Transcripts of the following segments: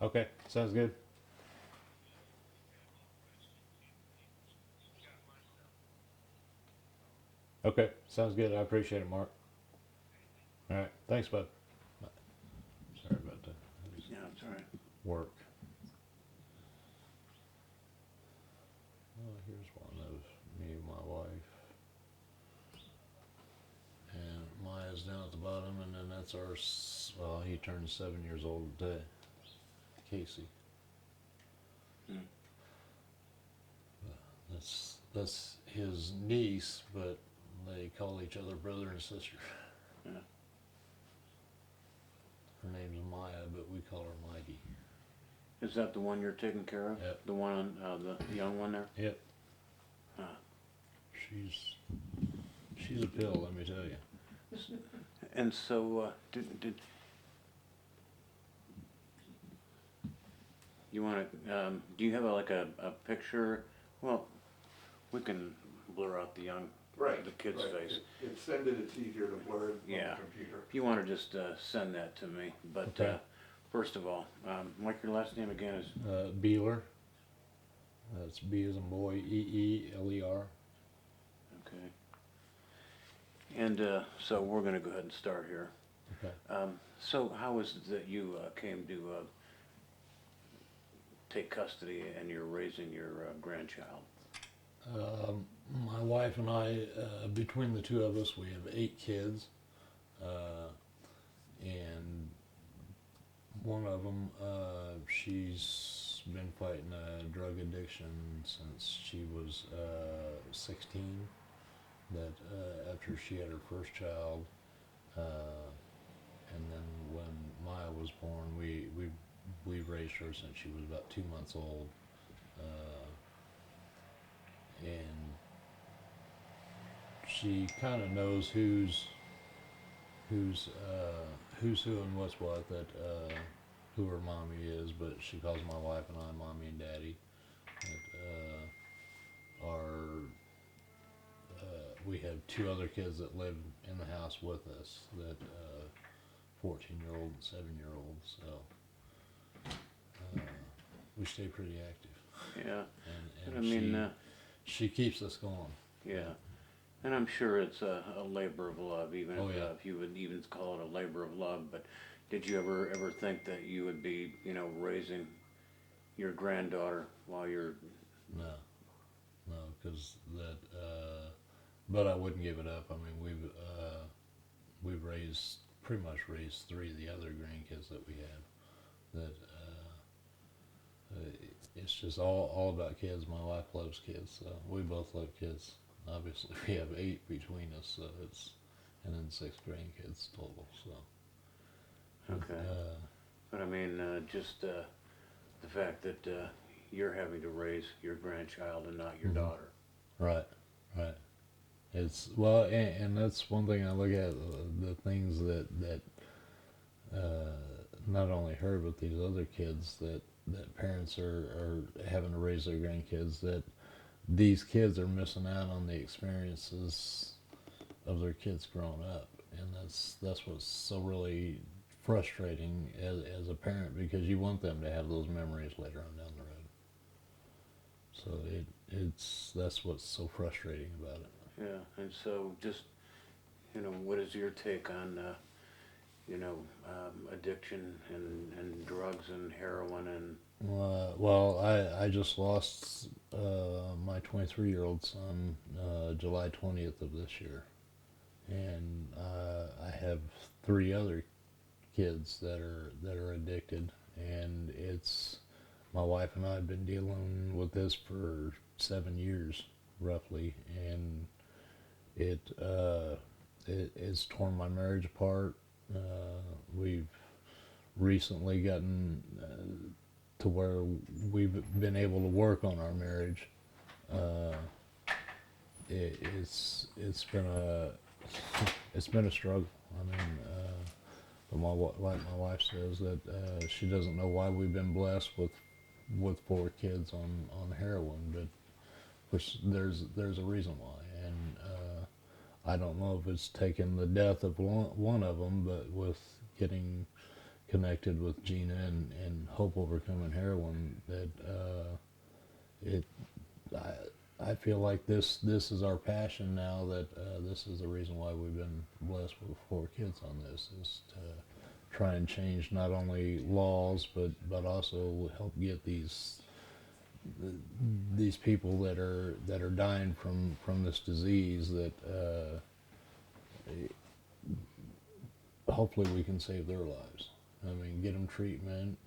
Okay, sounds good. Okay, sounds good. I appreciate it, Mark. All right, thanks, bud. Sorry about that. Yeah, that's all right. Work. Well, here's one of me and my wife. And Maya's down at the bottom, and then that's our, well, he turned 7 years old today. Casey. Mm. That's his niece, but they call each other brother and sister. Yeah. Her name's Maya, but we call her Mighty. Is that the one you're taking care of? Yep. The one on the young one there? Yep. Huh. She's a pill, let me tell you. And so, did you want to? Do you have like a picture? Well, we can blur out the young, Right. the kid's right. face. It's send it, it's easier to blur it Yeah. on the computer. If you want to just send that to me, but Okay. first of all, like your last name again is Beeler. That's B as in boy, Eeler. okay. And so we're going to go ahead and start here. Okay. So how is it that you came to take custody and you're raising your grandchild? My wife and I, between the two of us, we have 8 kids, and one of them, she's been fighting a drug addiction since she was 16. That after she had her first child, and then when Maya was born, we raised her since she was about 2 months old, and she kind of knows who's who and what's what, that who her mommy is, but she calls my wife and I mommy and daddy. That we have 2 other kids that live in the house with us, that 14-year-old and 7-year-old. So we stay pretty active, Yeah, and I mean, she keeps us going. yeah. And I'm sure it's a labor of love, even Oh, if, yeah. if you would even call it a labor of love. But did you ever think that you would be, raising your granddaughter while you're? No, no, because that. But I wouldn't give it up. I mean, we've raised pretty much raised 3 of the other grandkids that we have. That it's just all about kids. My wife loves kids, so we both love kids. Obviously, we have 8 between us, so it's, and then 6 grandkids total. So Okay. But I mean, just the fact that you're having to raise your grandchild and not your Mhm. daughter. Right, right. It's well, and that's one thing I look at, the things that not only her but these other kids, that parents are having to raise their grandkids, that these kids are missing out on the experiences of their kids growing up, and that's what's so really frustrating as a parent, because you want them to have those memories later on down the road. So that's what's so frustrating about it. Yeah. And so just, what is your take on, addiction and drugs and heroin and? Well, I just lost my 23-year-old son July 20th of this year, and I have 3 other kids that are addicted, and it's my wife and I have been dealing with this for 7 years roughly, and it's torn my marriage apart. We've recently gotten to where we've been able to work on our marriage. Uh, it's been a it's been a struggle. I mean, but like my wife says, that she doesn't know why we've been blessed with 4 kids on heroin, but which there's a reason why, and I don't know if it's taken the death of one of them, but with getting connected with Gina and Hope Overcoming Heroin, that I feel like this is our passion now, that this is the reason why we've been blessed with 4 kids on this, is to try and change not only laws but also help get these people that are dying from this disease, that hopefully we can save their lives. I mean, get them treatment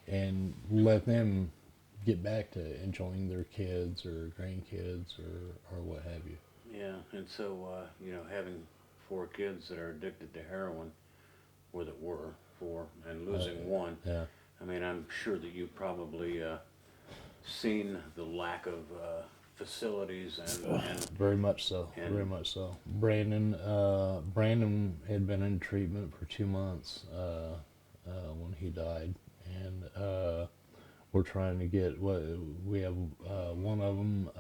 and let them get back to enjoying their kids or grandkids or what have you. Yeah, and so, having 4 kids that are addicted to heroin, or that were 4, and losing one, Yeah. I mean, I'm sure that you've probably seen the lack of facilities and Very much so. And- Very much so. Brandon had been in treatment for 2 months when he died, and we're trying to get we have one of them.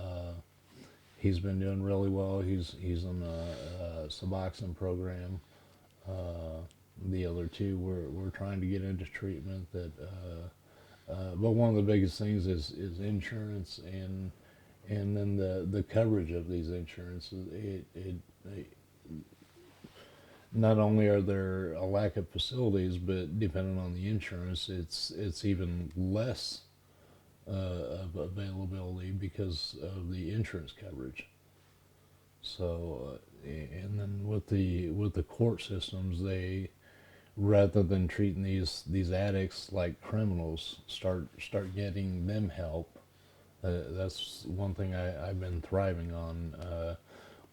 He's been doing really well. He's in a Suboxone program. The other 2 we're trying to get into treatment. But one of the biggest things is insurance, and then the coverage of these insurances. It not only are there a lack of facilities, but depending on the insurance, it's even less of availability because of the insurance coverage. So, and then with the court systems, they, rather than treating these addicts like criminals, start getting them help. That's one thing I've been thriving on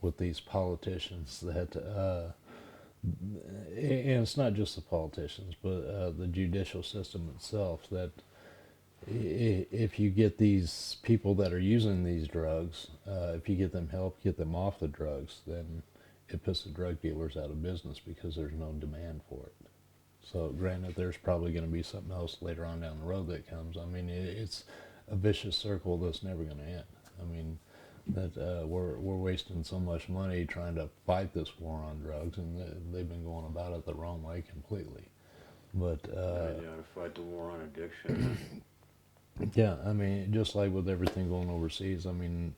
with these politicians, that and it's not just the politicians, but the judicial system itself, that if you get these people that are using these drugs, if you get them help, get them off the drugs, then it puts the drug dealers out of business because there's no demand for it. So granted, there's probably going to be something else later on down the road that comes. I mean, it's a vicious circle that's never going to end. I mean, that we're wasting so much money trying to fight this war on drugs, and they've been going about it the wrong way completely. But to fight the war on addiction. yeah, I mean, just like with everything going overseas, I mean,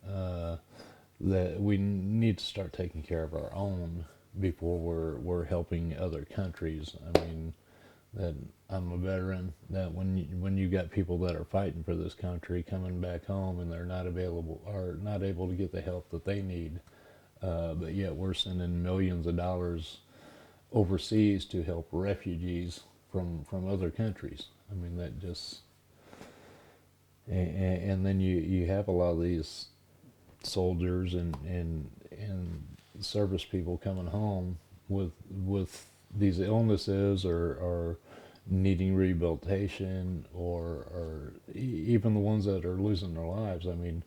that we need to start taking care of our own before we're helping other countries. I mean, that I'm a veteran, that when you got people that are fighting for this country coming back home and they're not able to get the help that they need, but yet we're sending millions of dollars overseas to help refugees from other countries. I mean, that just, and then you have a lot of these soldiers and service people coming home with these illnesses or needing rehabilitation, or even the ones that are losing their lives. I mean,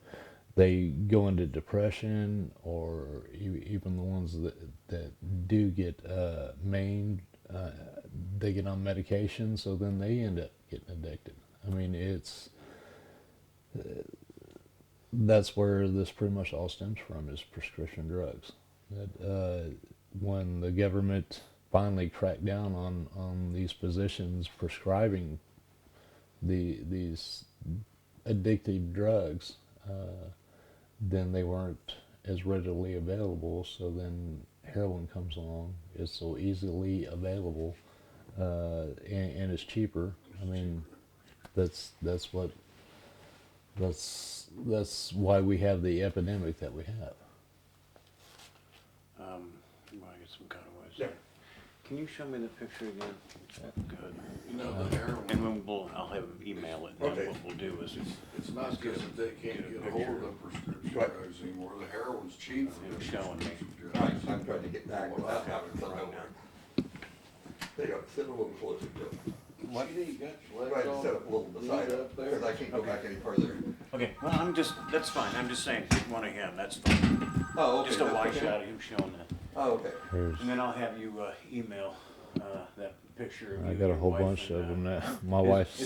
they go into depression, or even the ones that do get maimed, they get on medication, so then they end up getting addicted. I mean, that's where this pretty much all stems from, is prescription drugs. That when the government finally cracked down on these physicians prescribing these addictive drugs, then they weren't as readily available. So then heroin comes along. It's so easily available, and it's cheaper. I mean, that's why we have the epidemic that we have. I get some cutaways. Yeah. Can you show me the picture again? Good. You know, the heroin, And then I'll have him email it. And Okay. then what we'll do is it's not just that they can't get a hold of the prescription Right. drugs anymore, the heroin's cheap for He the was showing me. prescription Right, drugs. I'm trying to get back without having to run down. They got, sit a little closer to it. What? Right, sit up a little beside it. Because I can't go back any further. Okay, well, that's fine. I'm just saying, pick one of him, that's fine. Oh, okay. Just a that's wide okay. shot of him showing that. Oh, okay. Here's, And then I'll have you email that picture of you I and got a your whole wife bunch and, of them now. My wife's